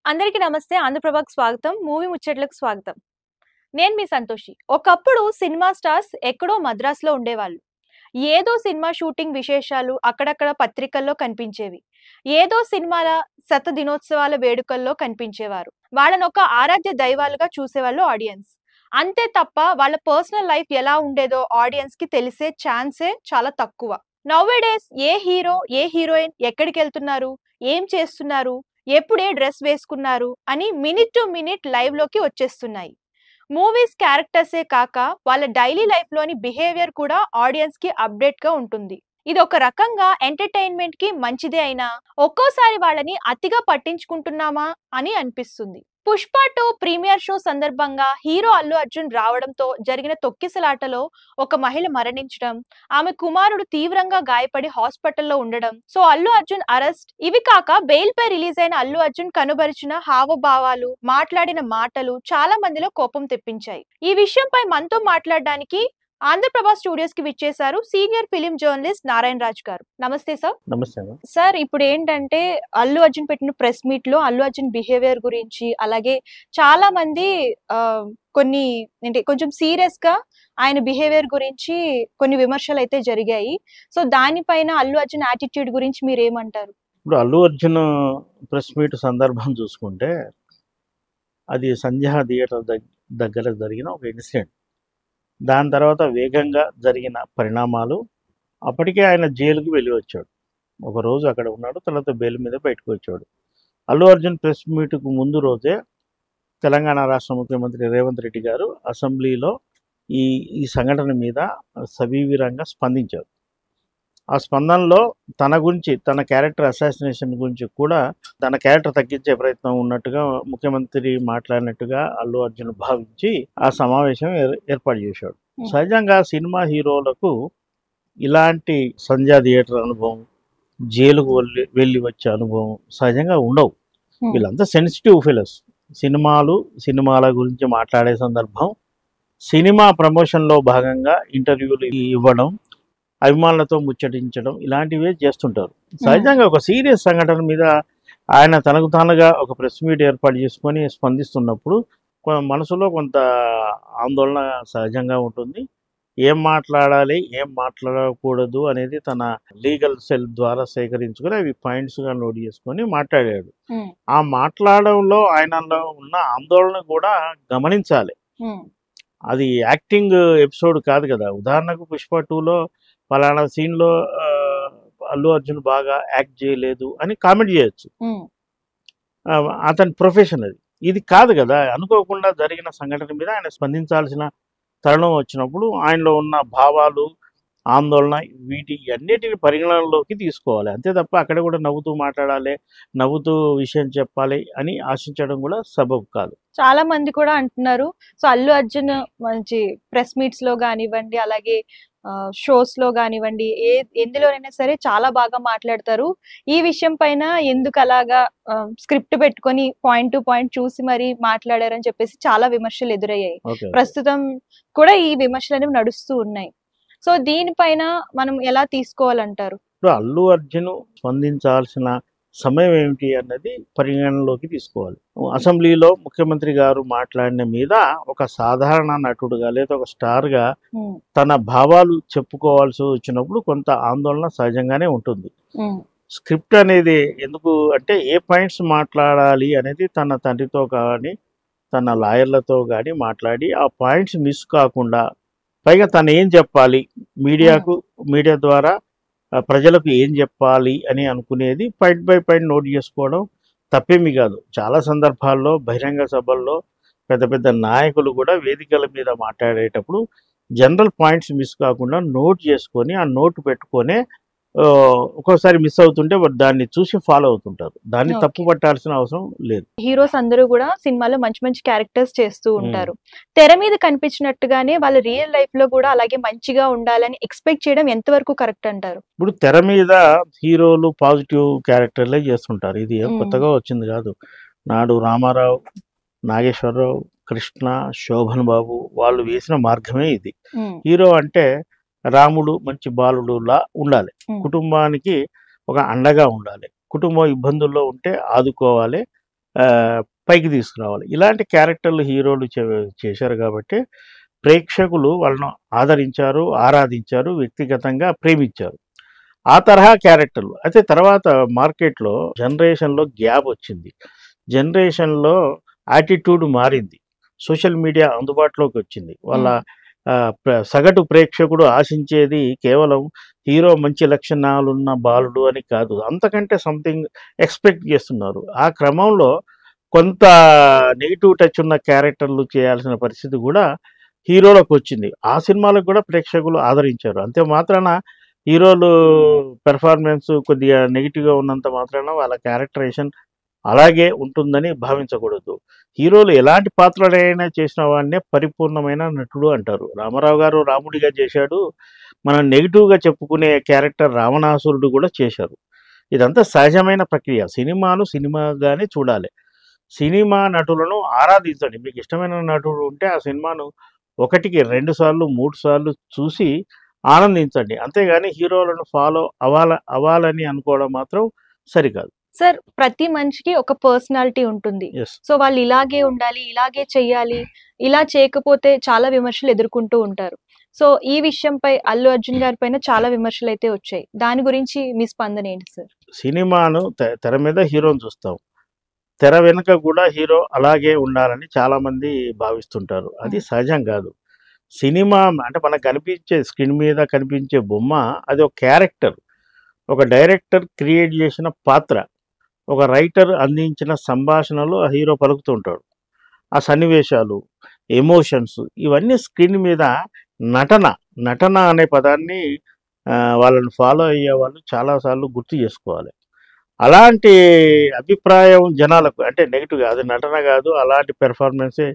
అందరికీ నమస్తే. ఆంధ్రప్రభకు స్వాగతం. మూవీ ముచ్చట్లకు స్వాగతం. నేను మీ సంతోషి. ఒకప్పుడు సినిమా స్టార్స్ ఎక్కడో మద్రాస్‌లో ఉండేవాళ్ళు. ఏదో సినిమా షూటింగ్ విశేషాలు అక్కడక్కడ పత్రికల్లో కనిపించేవి. ఏదో సినిమాల శత దినోత్సవాల వేడుకల్లో కనిపించేవారు. వాళ్ళనొక ఆరాధ్య దైవాలుగా చూసేవాళ్ళు ఆడియన్స్. అంతే తప్ప వాళ్ళ పర్సనల్ లైఫ్ ఎలా ఉండేదో ఆడియన్స్‌కి తెలిసే ఛాన్సే చాలా తక్కువ. నౌఎడేస్ ఏ హీరో, ఏ హీరోయిన్ ఎక్కడికెళ్తున్నారు, ఏం చేస్తున్నారు, ఎప్పుడు ఏ డ్రెస్ వేసుకున్నారు అని మినిట్ టు మినిట్ లైవ్‌లోకి వచ్చేస్తున్నాయి. మూవీస్ క్యారెక్టర్సే కాక వాళ్ళ డైలీ లైఫ్‌లోని బిహేవియర్ కూడా ఆడియన్స్‌కి అప్‌డేట్‌గా ఉంటుంది. ఇదొక రకంగా ఎంటర్‌టైన్‌మెంట్‌కి మంచిదే అయినా ఒక్కోసారి వాళ్ళని అతిగా పట్టించుకుంటున్నామా అని అనిపిస్తుంది. 'పుష్ప 2' ప్రీమియర్ షో సందర్భంగా హీరో అల్లు అర్జున్ రావడంతో జరిగిన తొక్కిసలాటలో ఒక మహిళ మరణించడం, ఆమె కుమారుడు తీవ్రంగా గాయపడి హాస్పిటల్‌లో ఉండడం, సో అల్లు అర్జున్ అరెస్ట్, ఇవి కాక బెయిల్‌పై రిలీజ్ అయిన అల్లు అర్జున్ కనబరిచిన హావభావాలు, మాట్లాడిన మాటలు చాలా మందిలో కోపం తెప్పించాయి. ఈ విషయంపై మనతో మాట్లాడడానికి ఆంధ్రప్రభ స్టూడియోస్‌కి విచ్చేశారు senior film journalist Narayana Raj గారు. నమస్తే సార్. నమస్తే. సార్ ఇప్పుడేంటంటే అల్లు అర్జున్ పెట్టిన ప్రెస్ మీట్‌లో అల్లు అర్జున్ బిహేవియర్ గురించి, అలాగే చాలా మంది కొన్ని కొంచెం సీరియస్‌గా ఆయన బిహేవియర్ గురించి కొన్ని విమర్శలైతే జరిగాయి. సో దానిపైన అల్లు అర్జున్ యాటిట్యూడ్ గురించి మీరేమంటారు? ఇప్పుడు అల్లు అర్జున్ ప్రెస్ మీట్ సందర్భం చూసుకుంటే, అది సంధ్యా థియేటర్ దగ్గర జరిగిన ఒక ఇన్సిడెంట్. దాని తర్వాత వేగంగా జరిగిన పరిణామాలు, అప్పటికే ఆయన జైలుకి వెళ్ళి వచ్చాడు. ఒకరోజు అక్కడ ఉన్నాడు, తర్వాత బెయిల్ మీద బయటకు వచ్చాడు. అల్లు అర్జున్ ప్రెస్ మీట్కు ముందు రోజే తెలంగాణ రాష్ట్ర ముఖ్యమంత్రి రేవంత్ రెడ్డి గారు అసెంబ్లీలో ఈ ఈ సంఘటన మీద సవివరంగా స్పందించారు. ఆ స్పందనలో తన గురించి, తన క్యారెక్టర్ అసాసినేషన్ గురించి కూడా తన క్యారెక్టర్ తగ్గించే ప్రయత్నం ఉన్నట్టుగా ముఖ్యమంత్రి మాట్లాడినట్టుగా అల్లు అర్జున్ భావించి ఆ సమావేశం ఏర్పాటు చేశాడు. సహజంగా సినిమా హీరోలకు ఇలాంటి సంధ్యా థియేటర్ అనుభవం, జైలుకు వెళ్ళి వచ్చే అనుభవం సహజంగా ఉండవు. వీళ్ళంతా సెన్సిటివ్ ఫెలోస్. సినిమాల గురించి మాట్లాడే సందర్భం, సినిమా ప్రమోషన్లో భాగంగా ఇంటర్వ్యూలు ఇవ్వడం, అభిమానులతో ముచ్చటించడం ఇలాంటివే చేస్తుంటారు. సహజంగా ఒక సీరియస్ సంఘటన మీద ఆయన తనకు తానుగా ఒక ప్రెస్ మీట్ ఏర్పాటు చేసుకొని స్పందిస్తున్నప్పుడు మనసులో కొంత ఆందోళన సహజంగా ఉంటుంది. ఏం మాట్లాడాలి, ఏం మాట్లాడకూడదు అనేది తన లీగల్ సెల్ ద్వారా సేకరించుకొని అవి పాయింట్స్గా నోట్ చేసుకొని మాట్లాడాడు. ఆ మాట్లాడడంలో ఆయనలో ఉన్న ఆందోళన కూడా గమనించాలి. అది యాక్టింగ్ ఎపిసోడ్ కాదు కదా. ఉదాహరణకు 'పుష్ప 2'లో పలానా సీన్లో అల్లు అర్జున్ బాగా యాక్ట్ చేయలేదు అని కామెంట్ చేయొచ్చు. అతని ప్రొఫెషన్ అది. ఇది కాదు కదా. అనుకోకుండా జరిగిన సంఘటన మీద ఆయన స్పందించాల్సిన తరుణం వచ్చినప్పుడు ఆయనలో ఉన్న భావాలు, ఆందోళన అన్నిటిని పరిగణనలోకి తీసుకోవాలి. అంతే తప్ప అక్కడ కూడా నవ్వుతూ మాట్లాడాలి, నవ్వుతూ విషయం చెప్పాలి అని ఆశించడం కూడా సబబు కాదు. చాలా మంది కూడా అంటున్నారు, సో అల్లు అర్జున్ మంచి ప్రెస్ మీట్స్‌లో గానివ్వండి, అలాగే షోస్‌లో గానివ్వండి, ఎందులోనైనా సరే చాలా బాగా మాట్లాడతారు. ఈ విషయం పైన ఎందుకు అలాగా స్క్రిప్ట్ పెట్టుకొని పాయింట్ టు పాయింట్ చూసి మరి మాట్లాడారని చెప్పేసి చాలా విమర్శలు ఎదురయ్యాయి. ప్రస్తుతం కూడా ఈ విమర్శలనేవి నడుస్తూ ఉన్నాయి. సో దీనిపైన మనం ఎలా తీసుకోవాలంటారు? ఇప్పుడు అల్లు అర్జున్ స్పందించాల్సిన సమయం ఏమిటి అన్నది పరిగణనలోకి తీసుకోవాలి. అసెంబ్లీలో ముఖ్యమంత్రి గారు మాట్లాడిన మీద ఒక సాధారణ నటుడుగా లేదా ఒక స్టార్గా తన భావాలు చెప్పుకోవాల్సి వచ్చినప్పుడు కొంత ఆందోళన సహజంగానే ఉంటుంది. స్క్రిప్ట్ అనేది ఎందుకు అంటే ఏ పాయింట్స్ మాట్లాడాలి అనేది తన తండ్రితో కానీ తన లాయర్లతో కానీ మాట్లాడి ఆ పాయింట్స్ మిస్ కాకుండా, పైగా తను ఏం చెప్పాలి, మీడియా ద్వారా ప్రజలకు ఏం చెప్పాలి అని అనుకునేది పాయింట్ బై పాయింట్ నోట్ చేసుకోవడం తప్పేమీ కాదు. చాలా సందర్భాల్లో బహిరంగ సభల్లో పెద్ద పెద్ద నాయకులు కూడా వేదికల మీద మాట్లాడేటప్పుడు జనరల్ పాయింట్స్ మిస్ కాకుండా నోట్ చేసుకొని ఆ నోట్ పెట్టుకొనే ఒక్కోసారి మిస్ అవుతుంటే దాన్ని చూసి ఫాలో అవుతుంటారు. దాన్ని తప్పు పట్టాల్సిన అవసరం లేదు. హీరోస్ అందరూ కూడా సినిమాలో మంచి మంచి క్యారెక్టర్స్ చేస్తూ ఉంటారు. తెర మీద కనిపించినట్టుగానే వాళ్ళ రియల్ లైఫ్ లో కూడా అలాగే మంచిగా ఉండాలని ఎక్స్పెక్ట్ చేయడం ఎంతవరకు కరెక్ట్ అంటారు? ఇప్పుడు తెర మీద హీరోలు పాజిటివ్ క్యారెక్టర్లే చేస్తుంటారు. ఇది కొత్తగా వచ్చింది కాదు. నాడు రామారావు, నాగేశ్వరరావు, కృష్ణ, శోభన్ బాబు వాళ్ళు వేసిన మార్గమే ఇది. హీరో అంటే రాముడు మంచి బాలుడులా ఉండాలి, కుటుంబానికి ఒక అండగా ఉండాలి, కుటుంబం ఇబ్బందుల్లో ఉంటే ఆదుకోవాలి, పైకి తీసుకురావాలి. ఇలాంటి క్యారెక్టర్లు హీరోలు చేశారు కాబట్టి ప్రేక్షకులు వాళ్ళను ఆదరించారు, ఆరాధించారు, వ్యక్తిగతంగా ప్రేమించారు. ఆ తరహా క్యారెక్టర్లు. అయితే తర్వాత మార్కెట్‌లో జనరేషన్‌లో గ్యాప్ వచ్చింది. జనరేషన్‌లో యాటిట్యూడ్ మారింది. సోషల్ మీడియా అందుబాటులోకి వచ్చింది. వాళ్ళ హ్మ్. సగటు ప్రేక్షకుడు ఆశించేది కేవలం హీరో మంచి లక్షణాలున్న బాలుడు అని కాదు. అంతకంటే సంథింగ్ ఎక్స్‌పెక్ట్ చేస్తున్నారు. ఆ క్రమంలో కొంత నెగెటివ్ టచ్ ఉన్న క్యారెక్టర్లు చేయాల్సిన పరిస్థితి గూడా హీరోలకొచ్చింది. ఆ సినిమాలకు గూడా ప్రేక్షకులు ఆదరించారు. అంతే మాత్రాన హీరోలు పెర్ఫార్మెన్స్ కొద్దిగా నెగెటివ్‌గా ఉన్నంత మాత్రాన వాళ్ళ క్యారెక్టరైజేషన్ అలాగే ఉంటుందని భావించకూడదు. హీరోలు ఎలాంటి పాత్రలైనా చేసిన వాడినే పరిపూర్ణమైన నటుడు అంటారు. రామారావు గారు రాముడిగా చేశాడు. మనం నెగెటివ్‌గా చెప్పుకునే క్యారెక్టర్ రావణాసురుడు గూడా చేశారు. ఇదంతా సహజమైన ప్రక్రియ. సినిమాను సినిమాగానే చూడాలి. సినిమా నటులను ఆరాధించండి. మీకు ఇష్టమైన నటుడు ఉంటే ఆ సినిమాను ఒకటికి 2 సార్లు, 3 సార్లు చూసి ఆనందించండి. అంతేగాని హీరోలను ఫాలో అవ్వాలని అనుకోవడం మాత్రం సరికాదు. సార్, ప్రతి మనిషికి ఒక పర్సనాలిటీ ఉంటుంది. యెస్. సో వాళ్ళు ఇలాగే ఉండాలి, ఇలాగే చెయ్యాలి, ఇలా చేయకపోతే చాలా విమర్శలు ఎదుర్కొంటూ ఉంటారు. సో ఈ విషయంపై అల్లు అర్జున్ గారి పైన చాలా విమర్శలైతే వచ్చాయి. దాని గురించి మీ స్పందన ఏంటి సార్? సినిమాను తెర మీద హీరోని చూస్తాం. తెర వెనుక కూడా హీరో అలాగే ఉండాలని చాలామంది భావిస్తుంటారు. అది హ్మ్. సహజం కాదు. సినిమా అంటే మనకు కనిపించే స్క్రీన్ మీద కనిపించే బొమ్మ అది ఒక క్యారెక్టర్. ఒక డైరెక్టర్ క్రియేట్ చేసిన పాత్ర. ఒక రైటర్ అందించిన సంభాషణలు ఆ హీరో పలుకుతూ ఉంటాడు. ఆ సన్నివేశాలు, ఎమోషన్స్ ఇవన్నీ స్క్రీన్ మీద నటన. నటన అనే పదాన్ని వాళ్ళని ఫాలో అయ్యేవాళ్ళు చాలా సార్లు గుర్తు చేసుకోవాలి. అలాంటి అభిప్రాయం జనాలకు అంటే నెగెటివ్‌గా అది నటన గాదు. అలాంటి పెర్ఫార్మన్సే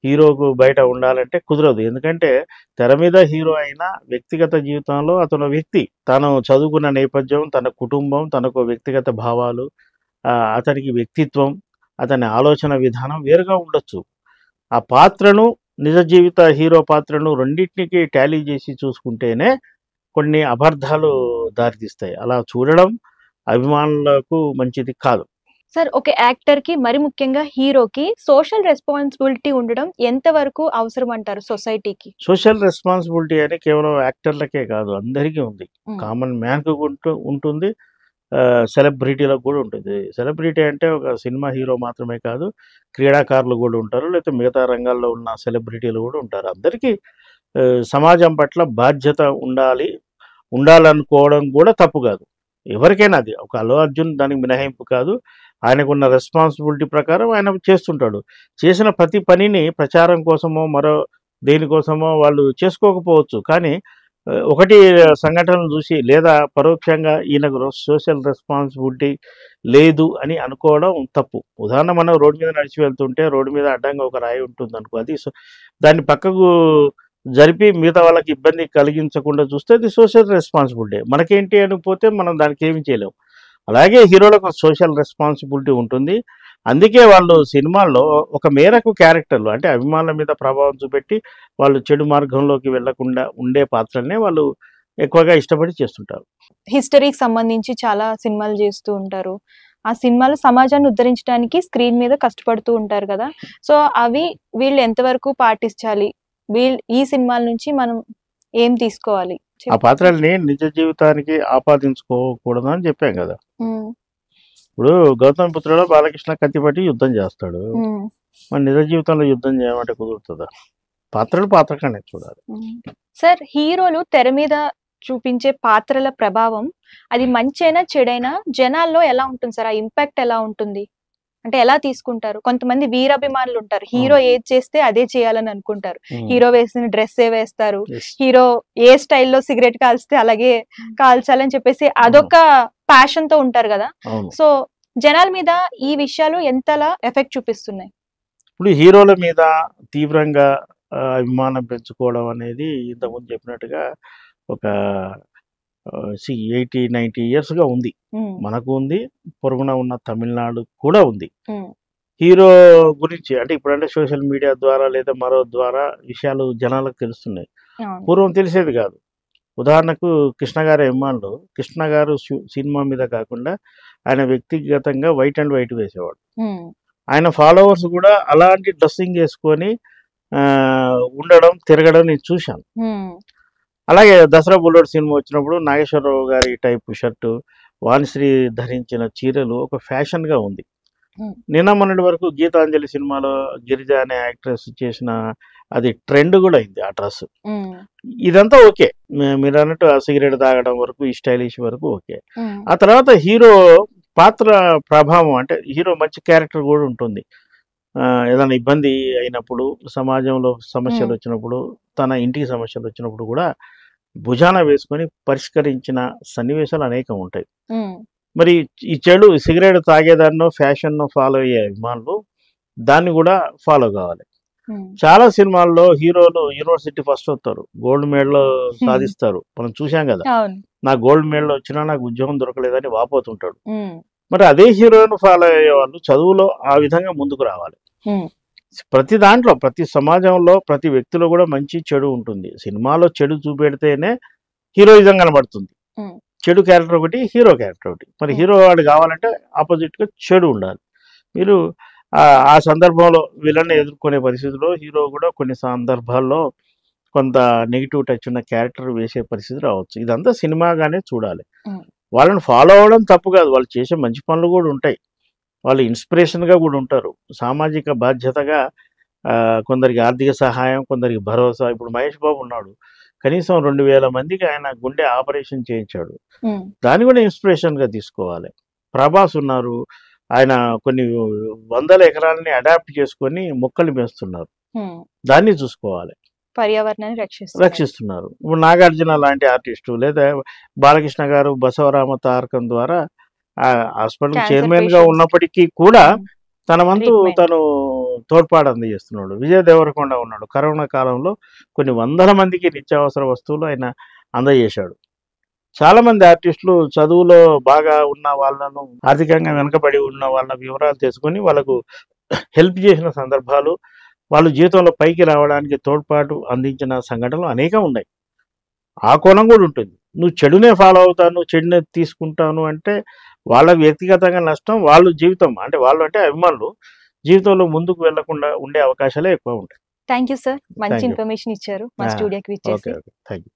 హీరోకు బయట ఉండాలంటే కుదరదు. ఎందుకంటే తెర మీద హీరో అయినా వ్యక్తిగత జీవితంలో అతను వ్యక్తి. తను చదువుకున్న నేపథ్యం, తన కుటుంబం, తనకు వ్యక్తిగత భావాలు, అతనికి వ్యక్తిత్వం, అతని ఆలోచన విధానం వేరుగా ఉండొచ్చు. ఆ పాత్రను నిజ జీవిత హీరో పాత్రను రెండిటికి టాలీ చేసి చూసుకుంటేనే కొన్ని అపార్థాలు దారితీస్తాయి. అలా చూడడం అభిమానులకు మంచిది కాదు. సార్, ఒక యాక్టర్‌కి మరి ముఖ్యంగా హీరోకి సోషల్ రెస్పాన్సిబిలిటీ ఉండడం ఎంతవరకు అవసరం అంటారు సొసైటీకి? సోషల్ రెస్పాన్సిబిలిటీ అని కేవలం యాక్టర్లకే కాదు అందరికీ ఉంది. హ్మ్. కామన్ మ్యాన్‌కి ఉంటుంది. సెలబ్రిటీలకు కూడా ఉంటుంది. సెలబ్రిటీ అంటే ఒక సినిమా హీరో మాత్రమే కాదు. క్రీడాకారులు కూడా ఉంటారు. లేకపోతే మిగతా రంగాల్లో ఉన్న సెలబ్రిటీలు కూడా ఉంటారు. అందరికీ సమాజం పట్ల బాధ్యత ఉండాలనుకోవడం కూడా తప్పు కాదు. ఎవరికైనా అది. ఒక అల్లు అర్జున్ దానికి మినహాయింపు కాదు. ఆయనకున్న రెస్పాన్సిబిలిటీ ప్రకారం ఆయన చేస్తుంటాడు. చేసిన ప్రతి పనిని ప్రచారం కోసమో, మరో దేనికోసమో వాళ్ళు చేసుకోకపోవచ్చు. కానీ ఒకటి సంఘటనలు చూసి లేదా పరోక్షంగా ఈయనకు సోషల్ రెస్పాన్సిబిలిటీ లేదు అని అనుకోవడం తప్పు. ఉదాహరణ మనం రోడ్డు మీద నడిచి వెళ్తుంటే రోడ్డు మీద అడ్డంగా ఒక రాయి ఉంటుందనుకో. అది దాన్ని పక్కకు జరిపి మిగతా వాళ్ళకి ఇబ్బంది కలిగించకుండా చూస్తే అది సోషల్ రెస్పాన్సిబిలిటీ. మనకేంటి అని పోతే మనం దానికి ఏమి చేయలేం. అలాగే హీరోలకు సోషల్ రెస్పాన్సిబిలిటీ ఉంటుంది. అందుకే వాళ్ళు సినిమాల్లో ఒక మేరకు క్యారెక్టర్లు అంటే అభిమానుల మీద ప్రభావం చూపెట్టి వాళ్ళు చెడు మార్గంలోకి వెళ్ళకుండా ఉండే పాత్రలనే వాళ్ళు ఎక్కువగా ఇష్టపడి చేస్తుంటారు. హిస్టరీకి సంబంధించి చాలా సినిమాలు చేస్తూ ఉంటారు. ఆ సినిమాలు సమాజాన్ని ఉద్ధరించడానికి స్క్రీన్ మీద కష్టపడుతూ ఉంటారు కదా! సో అవి వీళ్ళు ఎంతవరకు పాటించాలి? ఈ సినిమాల నుంచి మనం ఏం తీసుకోవాలి? ఆ పాత్రల్ని నిజ జీవితానికి ఆపాదించుకోకూడదని చెప్పాం కదా! హ్మ్. ఇప్పుడు 'గౌతమిపుత్రుడులో' బాలకృష్ణ కత్తిపట్టి యుద్ధం చేస్తాడు. హ్మ్. మరి నిజ జీవితంలో యుద్ధం చేయమంటే కుదురుతదా? పాత్రలు పాత్రగానే చూడాలి. హ్మ్. సార్, హీరోలు తెర మీద చూపించే పాత్రల ప్రభావం అది మంచైనా, చెడైనా జనాల్లో ఎలా ఉంటుంది సార్? ఆ ఇంపాక్ట్ ఎలా ఉంటుంది? అంటే ఎలా తీసుకుంటారు? కొంతమంది వీరాభిమానులు ఉంటారు. హీరో అవును. ఏది చేస్తే అదే చేయాలని అనుకుంటారు. హ్మ్. హీరో వేసిన డ్రెస్సే వేస్తారు. యెస్. హీరో ఏ స్టైల్‌లో సిగరెట్ కాల్స్తే అలాగే కాల్చాలని చెప్పేసి అదొక ప్యాషన్‌తో ఉంటారు గదా! అవును. సో జనాల మీద ఈ విషయాలు ఎంతలా ఎఫెక్ట్ చూపిస్తున్నాయి? ఇప్పుడు హీరోల మీద తీవ్రంగా అభిమానం పెంచుకోవడం అనేది ఇంతకుముందు చెప్పినట్టుగా ఒక 80, 90 ఇయర్స్‌గా ఉంది. హ్మ్. మనకు ఉంది. పొరుగున ఉన్న తమిళనాడు కూడా ఉంది. హ్మ్. హీరో గురించి అంటే ఇప్పుడంటే సోషల్ మీడియా ద్వారా లేదా మరో ద్వారా విషయాలు జనాలకు తెలుస్తున్నాయి. అవును. పూర్వం తెలిసేది కాదు. ఉదాహరణకు 'కృష్ణ' గారి అభిమానులు 'కృష్ణ' గారు సినిమా మీద కాకుండా ఆయన వ్యక్తిగతంగా వైట్ అండ్ వైట్ వేసేవాడు. హ్మ్. ఆయన ఫాలోవర్స్ కూడా అలాంటి డ్రెస్సింగ్ వేసుకొని ఉండడం, తిరగడం నేను చూశాను. అలాగే దసరా బుల్లోడు సినిమా వచ్చినప్పుడు నాగేశ్వరరావు గారి టైపు షర్టు, వాణిశ్రీ ధరించిన చీరలు ఒక ఫ్యాషన్గా ఉంది. నిన్న మొన్నటి వరకు గీతాంజలి సినిమాలో గిరిజ అనే యాక్ట్రెస్ చేసిన అది ట్రెండ్ కూడా అయింది ఆ డ్రెస్. ఇదంతా ఓకే, మీరు అన్నట్టు ఆ సిగరెట్ తాగడం వరకు, ఈ స్టైలిష్ వరకు ఓకే. ఆ తర్వాత హీరో పాత్ర ప్రభావం, అంటే హీరో మంచి క్యారెక్టర్ కూడా ఉంటుంది. ఏదైనా ఇబ్బంది అయినప్పుడు, సమాజంలో సమస్యలు వచ్చినప్పుడు, తన ఇంటికి సమస్యలు వచ్చినప్పుడు కూడా భుజాన వేసుకొని పరిష్కరించిన సన్నివేశాలు అనేకం ఉంటాయి. మరి ఈ చెడు సిగరెట్ తాగేదాన్నో ఫ్యాషన్నో ఫాలో అయ్యే అభిమానులు దాన్ని కూడా ఫాలో కావాలి. చాలా సినిమాల్లో హీరోలు యూనివర్సిటీ ఫస్ట్ వస్తారు, గోల్డ్ మెడల్ సాధిస్తారు, మనం చూసాం కదా. నాకు గోల్డ్ మెడల్ వచ్చినా నాకు ఉద్యోగం దొరకలేదని వాపోతుంటాడు. మరి అదే హీరోను ఫాలో అయ్యే వాళ్ళు చదువులో ఆ విధంగా ముందుకు రావాలి. ప్రతి దాంట్లో, ప్రతి సమాజంలో, ప్రతి వ్యక్తిలో కూడా మంచి చెడు ఉంటుంది. సినిమాలో చెడు చూపెడితేనే హీరోయిజం కనబడుతుంది. చెడు క్యారెక్టర్ ఒకటి, హీరో క్యారెక్టర్ ఒకటి. మరి హీరో వాడు కావాలంటే ఆపోజిట్గా చెడు ఉండాలి. మీరు ఆ సందర్భంలో విలన్ని ఎదుర్కొనే పరిస్థితిలో హీరో కూడా కొన్ని సందర్భాల్లో కొంత నెగిటివ్ టచ్ ఉన్న క్యారెక్టర్ వేసే పరిస్థితి రావచ్చు. ఇదంతా సినిమాగానే చూడాలి. వాళ్ళని ఫాలో అవ్వడం తప్పు కాదు, వాళ్ళు చేసే మంచి పనులు కూడా ఉంటాయి, వాళ్ళు ఇన్స్పిరేషన్గా కూడా ఉంటారు. సామాజిక బాధ్యతగా కొందరికి ఆర్థిక సహాయం, కొందరికి భరోసా. ఇప్పుడు మహేష్ బాబు ఉన్నాడు, కనీసం 2000 మందికి ఆయన గుండె ఆపరేషన్ చేయించాడు, దాన్ని కూడా ఇన్స్పిరేషన్గా తీసుకోవాలి. ప్రభాస్ ఉన్నారు, ఆయన కొన్ని 100 ఎకరాలని అడాప్ట్ చేసుకొని మొక్కలు పెంచుతున్నారు, దాన్ని చూసుకోవాలి, పర్యావరణాన్ని రక్షిస్తున్నారు. ఇప్పుడు నాగార్జున లాంటి ఆర్టిస్టు, లేదా బాలకృష్ణ గారు బసవరామ తారకం ద్వారా హాస్పిటల్ చైర్మన్ గా ఉన్నప్పటికీ కూడా తన వంతు తను తోడ్పాటు అందజేస్తున్నాడు. విజయ్ దేవరకొండ ఉన్నాడు, కరోనా కాలంలో కొన్ని 100 మందికి నిత్యావసర వస్తువులు ఆయన అందజేశాడు. చాలా మంది ఆర్టిస్టులు చదువులో బాగా ఉన్న వాళ్ళను, ఆర్థికంగా వెనుకబడి ఉన్న వాళ్ళ వివరాలు తెలుసుకొని వాళ్ళకు హెల్ప్ చేసిన సందర్భాలు, వాళ్ళు జీవితంలో పైకి రావడానికి తోడ్పాటు అందించిన సంఘటనలు అనేకం ఉన్నాయి. ఆ కోణం కూడా ఉంటుంది. నువ్వు చెడునే ఫాలో అవుతాను, చెడునే తీసుకుంటాను అంటే వాళ్ళ వ్యక్తిగతంగా నష్టం, వాళ్ళు జీవితం అంటే వాళ్ళు అంటే అభిమానులు జీవితంలో ముందుకు వెళ్లకుండా ఉండే అవకాశాలే ఎక్కువ ఉంటాయి. థ్యాంక్ యూ సార్, మంచి ఇన్ఫర్మేషన్ ఇచ్చారు మా స్టూడియోకి. Okay, thank you.